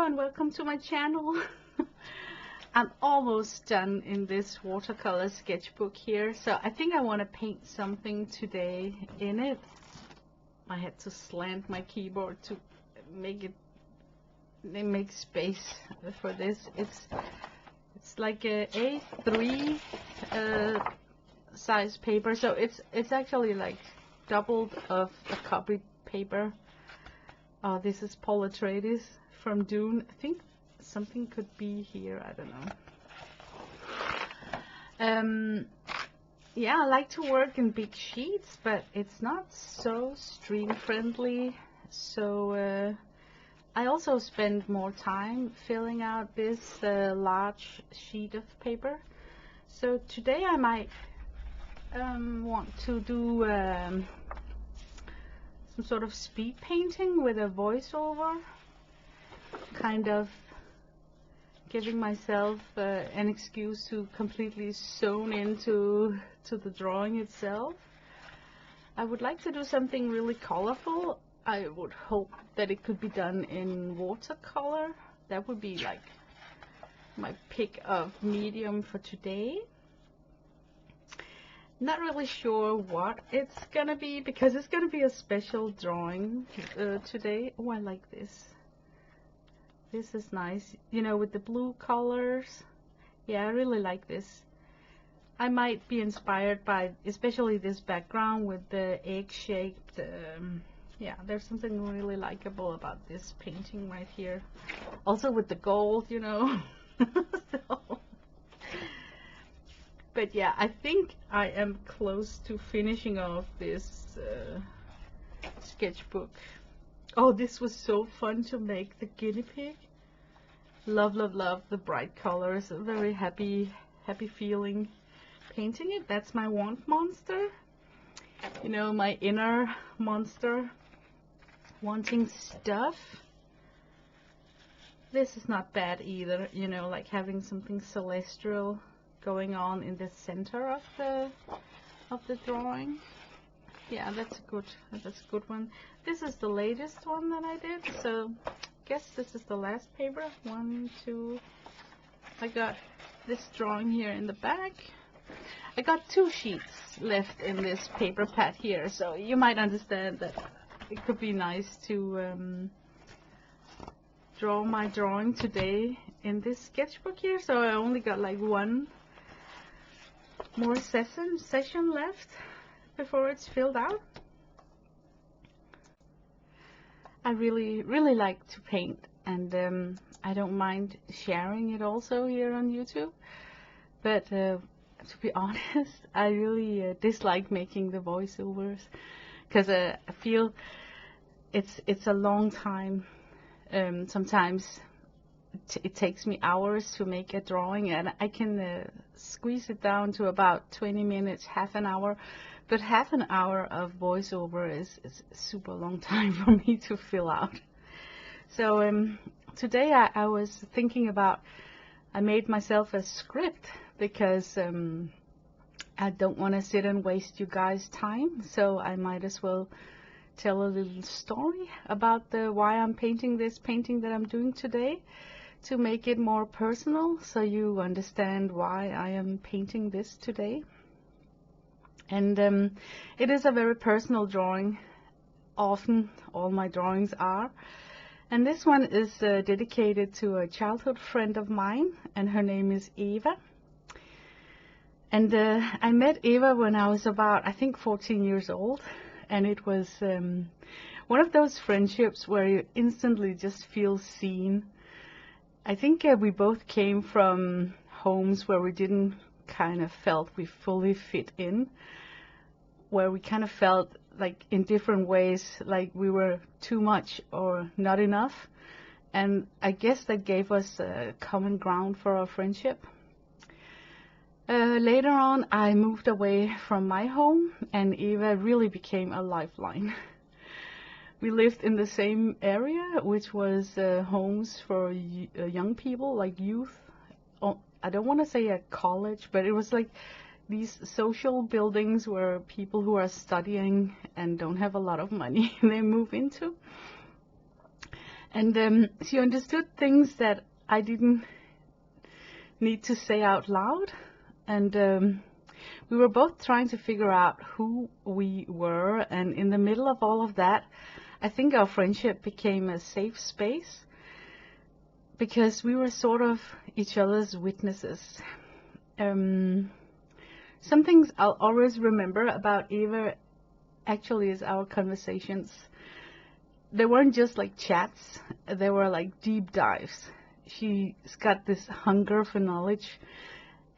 and welcome to my channel. I'm almost done in this watercolor sketchbook here, so I think I want to paint something today in it. I had to slant my keyboard to make space for this. It's like a A3 size paper, so it's actually like doubled of a copied paper. This is Paul Atreides from Dune. I think something could be here, I don't know. Yeah, I like to work in big sheets, but it's not so stream friendly, so I also spend more time filling out this large sheet of paper. So today I might want to do some sort of speed painting with a voiceover, kind of giving myself an excuse to completely zone into the drawing itself. I would like to do something really colorful. I would hope that it could be done in watercolor. That would be like my pick of medium for today. Not really sure what it's gonna be, because it's gonna be a special drawing today. Oh, I like this. This is nice, you know, with the blue colors. Yeah, I really like this. I might be inspired by especially this background with the egg-shaped. Yeah, there's something really likable about this painting right here. Also with the gold, you know. So, but yeah, I think I am close to finishing off this sketchbook. Oh, this was so fun to make, the guinea pig. Love, love, love the bright colors. A very happy feeling painting it. That's my want monster. You know, my inner monster wanting stuff. This is not bad either, you know, like having something celestial going on in the center of the drawing. Yeah, that's a good one. This is the latest one that I did, so I guess this is the last paper. 1, 2. I got this drawing here in the back. I got 2 sheets left in this paper pad here, so you might understand that it could be nice to draw my drawing today in this sketchbook here. So I only got like one more session left before it's filled out. I really like to paint, and I don't mind sharing it also here on YouTube, but to be honest, I really dislike making the voiceovers, because I feel it's a long time. Sometimes it takes me hours to make a drawing, and I can squeeze it down to about 20 minutes, half an hour. But half an hour of voiceover is a super long time for me to fill out. So today I was thinking about, I made myself a script, because I don't want to sit and waste you guys' time. So I might as well tell a little story about why I'm painting this painting that I'm doing today, to make it more personal, so you understand why I am painting this today. And it is a very personal drawing. Often all my drawings are. And this one is dedicated to a childhood friend of mine, and her name is Eva. And I met Eva when I was about, I think, 14 years old. And it was one of those friendships where you instantly just feel seen. I think we both came from homes where we didn't kind of felt we fully fit in, where we kind of felt like in different ways like we were too much or not enough, and I guess that gave us a common ground for our friendship. Later on I moved away from my home, and Eva really became a lifeline. We lived in the same area, which was homes for young people, like youth. I don't want to say a college, but it was like these social buildings where people who are studying and don't have a lot of money they move into. And she understood things that I didn't need to say out loud. And we were both trying to figure out who we were. And in the middle of all of that, I think our friendship became a safe space because we were sort of each other's witnesses. Some things I'll always remember about Eva actually is our conversations. They weren't just like chats, they were like deep dives. She's got this hunger for knowledge,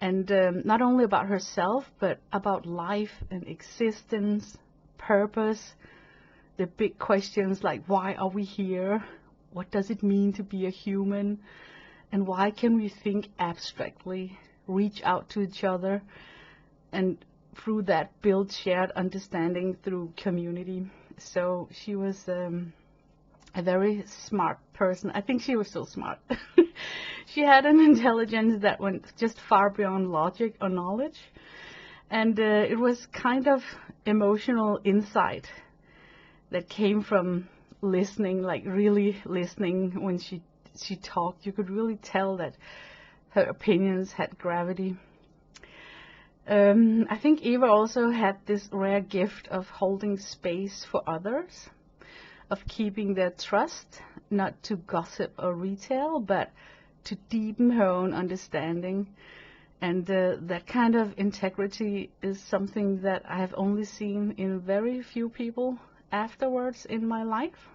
and not only about herself, but about life and existence, purpose, the big questions like why are we here? What does it mean to be a human? And why can we think abstractly, reach out to each other, and through that build shared understanding through community? So she was a very smart person. I think she was so smart. She had an intelligence that went just far beyond logic or knowledge. And it was kind of emotional insight that came from listening, like really listening. When she talked, you could really tell that her opinions had gravity. I think Eva also had this rare gift of holding space for others, of keeping their trust, not to gossip or retell, but to deepen her own understanding. And that kind of integrity is something that I have only seen in very few people afterwards in my life.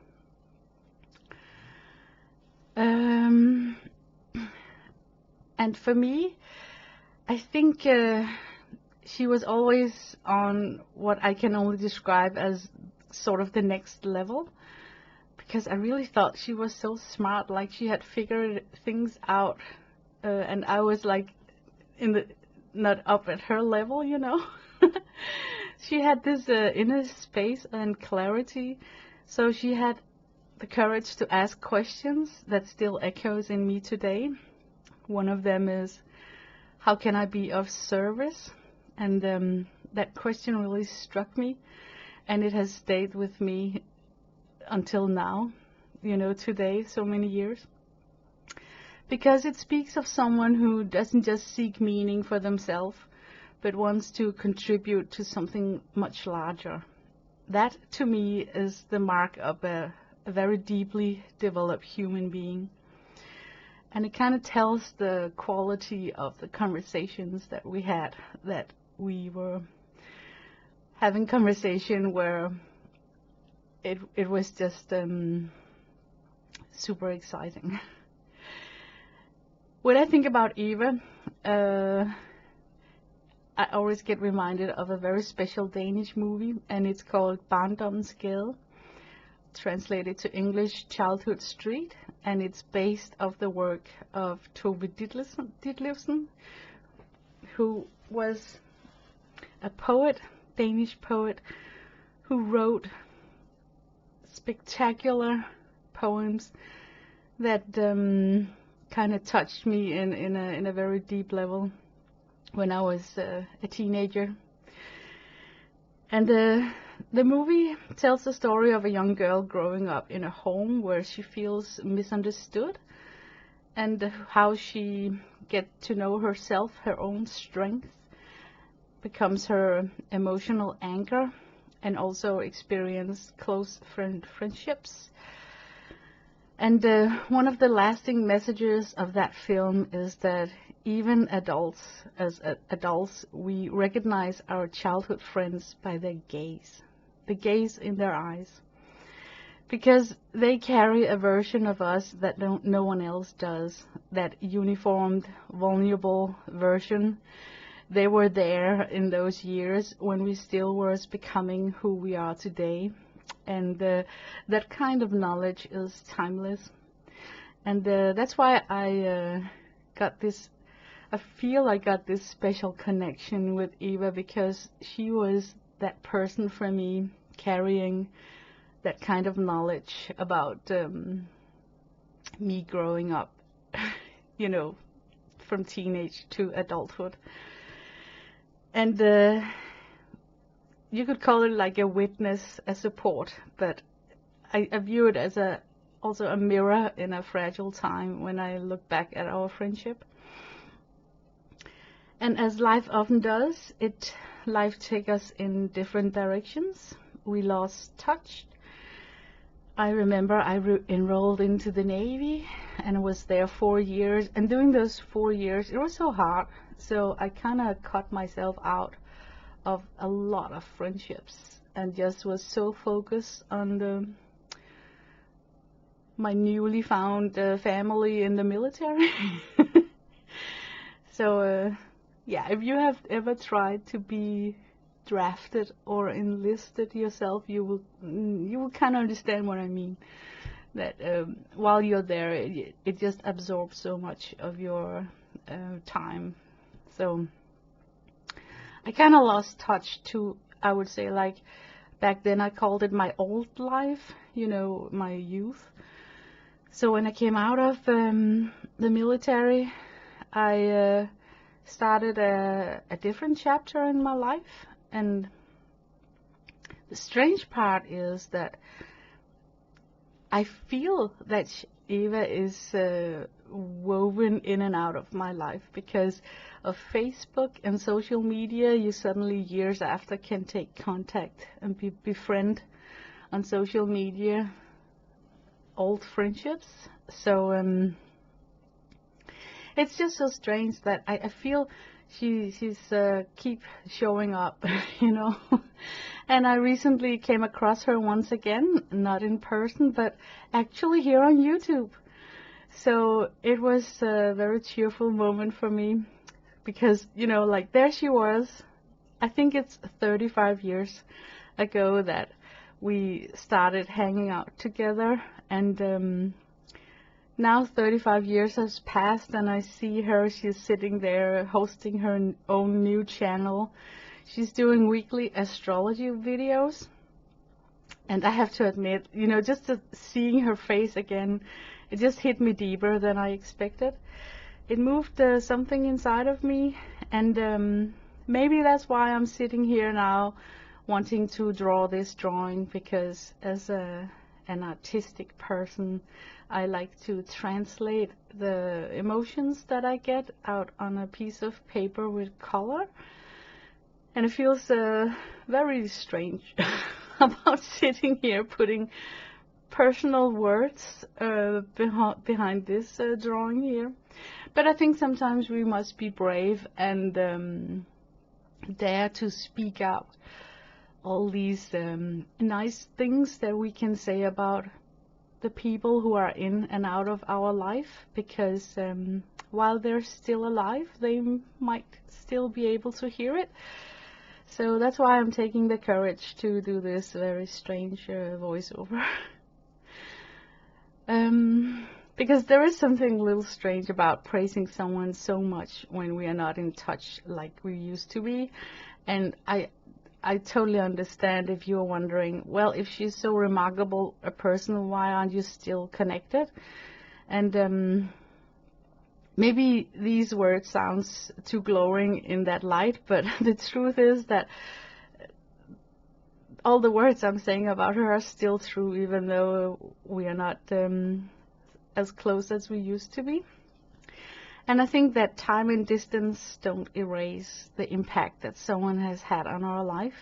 And for me, I think she was always on what I can only describe as sort of the next level, because I really thought she was so smart, like she had figured things out, and I was like not up at her level, you know. She had this inner space and clarity, so she had the courage to ask questions that still echoes in me today. One of them is, how can I be of service? And that question really struck me, and it has stayed with me until now, you know, today, so many years. Because it speaks of someone who doesn't just seek meaning for themselves, but wants to contribute to something much larger. That, to me, is the mark of a very deeply developed human being. And it kind of tells the quality of the conversations that we had, that we were having conversation where it was just super exciting. When I think about Eva, I always get reminded of a very special Danish movie, and it's called Barndommens Gade, translated to English Childhood Street, and it's based off the work of Tove Ditlevsen, who was a poet, Danish poet, who wrote spectacular poems that kind of touched me in a very deep level when I was a teenager. And the movie tells the story of a young girl growing up in a home where she feels misunderstood, and how she gets to know herself, her own strength, becomes her emotional anchor, and also experience close friendships. And one of the lasting messages of that film is that even as adults, we recognize our childhood friends by their gaze, the gaze in their eyes, because they carry a version of us that no one else does, that uniformed, vulnerable version. They were there in those years when we still were becoming who we are today. And that kind of knowledge is timeless. And that's why I feel I got this special connection with Eva, because she was that person for me, carrying that kind of knowledge about me growing up, you know, from teenage to adulthood. And you could call it like a witness, a support, but I view it as a also a mirror in a fragile time when I look back at our friendship. And as life often does, life takes us in different directions. We lost touch. I remember I enrolled into the Navy and was there 4 years. And during those 4 years, it was so hard. So I kind of cut myself out of a lot of friendships and just was so focused on my newly found family in the military. So yeah, if you have ever tried to be drafted or enlisted yourself, you will kind of understand what I mean. That while you're there, it just absorbs so much of your time. So I kind of lost touch to, I would say, like back then I called it my old life, you know, my youth. So when I came out of the military, I started a different chapter in my life. And the strange part is that I feel that Eva is woven in and out of my life because of Facebook and social media. You suddenly, years after, can take contact and befriend on social media old friendships. So it's just so strange that I feel she's keep showing up, you know. And I recently came across her once again, not in person, but actually here on YouTube. So it was a very cheerful moment for me because, you know, like there she was. I think it's 35 years ago that we started hanging out together, and now 35 years has passed and I see her. She's sitting there hosting her own new channel. She's doing weekly astrology videos. And I have to admit, you know, just seeing her face again, it just hit me deeper than I expected. It moved something inside of me, and maybe that's why I'm sitting here now wanting to draw this drawing, because as an artistic person, I like to translate the emotions that I get out on a piece of paper with color. And it feels very strange about sitting here putting personal words behind this drawing here. But I think sometimes we must be brave and dare to speak out all these nice things that we can say about the people who are in and out of our life, because while they're still alive, they might still be able to hear it. So that's why I'm taking the courage to do this very strange voiceover. Because there is something a little strange about praising someone so much when we are not in touch like we used to be. And I totally understand if you're wondering, well, if she's so remarkable a person, why aren't you still connected? And maybe these words sounds too glowing in that light, but the truth is that all the words I'm saying about her are still true, even though we are not as close as we used to be. And I think that time and distance don't erase the impact that someone has had on our life.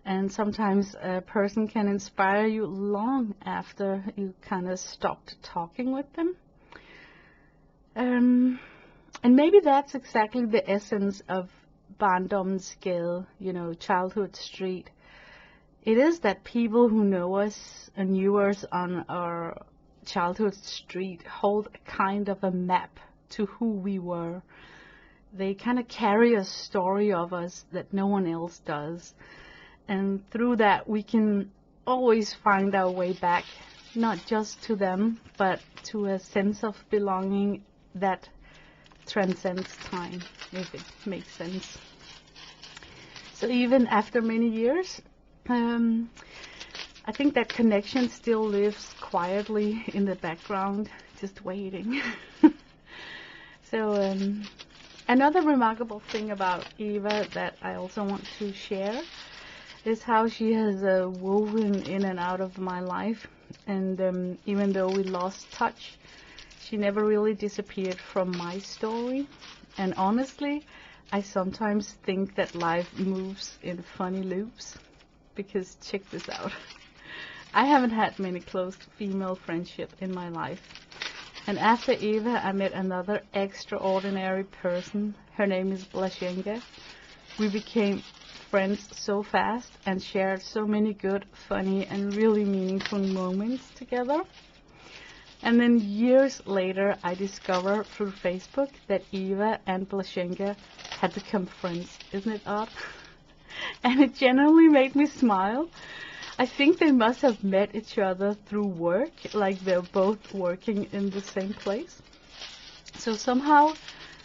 And sometimes a person can inspire you long after you kind of stopped talking with them. And maybe that's exactly the essence of barndomens gade, you know, childhood street. It is that people who know us and knew us on our childhood street hold a kind of a map to who we were. They kind of carry a story of us that no one else does. And through that, we can always find our way back, not just to them, but to a sense of belonging that transcends time, if it makes sense. So even after many years, I think that connection still lives quietly in the background, just waiting. So another remarkable thing about Eva that I also want to share is how she has woven in and out of my life. and even though we lost touch, she never really disappeared from my story. And honestly, I sometimes think that life moves in funny loops, because check this out. I haven't had many close female friendships in my life. And after Eva, I met another extraordinary person. Her name is Blashenka. We became friends so fast and shared so many good, funny, and really meaningful moments together. And then years later, I discovered through Facebook that Eva and Blashenka had become friends. Isn't it odd? And it genuinely made me smile. I think they must have met each other through work, like they're both working in the same place. So somehow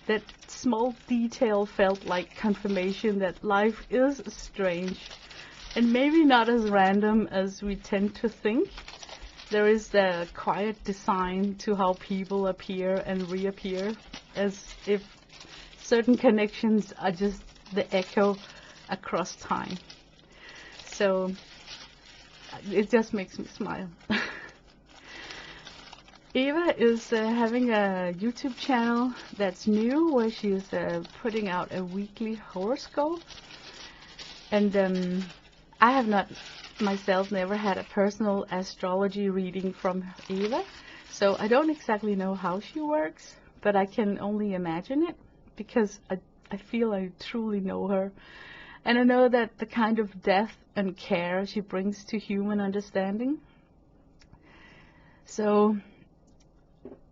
that small detail felt like confirmation that life is strange and maybe not as random as we tend to think. There is a quiet design to how people appear and reappear, as if certain connections are just the echo across time. So it just makes me smile. Eva is having a YouTube channel that's new, where she's putting out a weekly horoscope. And I have not myself never had a personal astrology reading from Eva, so I don't exactly know how she works, but I can only imagine it, because I feel I truly know her. And I know that the kind of depth and care she brings to human understanding. So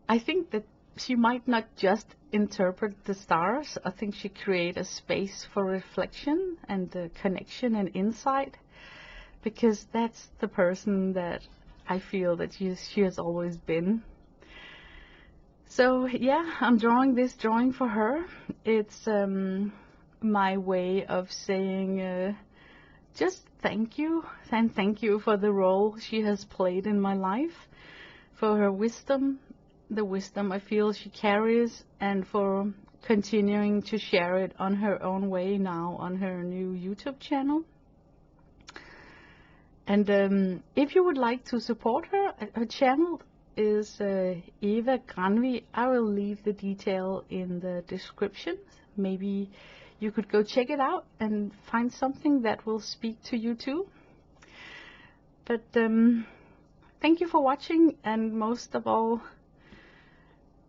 I think that she might not just interpret the stars. I think she creates a space for reflection and connection and insight, because that's the person that I feel that she has always been. So yeah, I'm drawing this drawing for her. It's my way of saying just thank you, and thank you for the role she has played in my life, for her wisdom, the wisdom I feel she carries, and for continuing to share it on her own way now on her new YouTube channel. And if you would like to support her, her channel is Eva Ganvig. I will leave the detail in the description. Maybe you could go check it out and find something that will speak to you too. But thank you for watching, and most of all,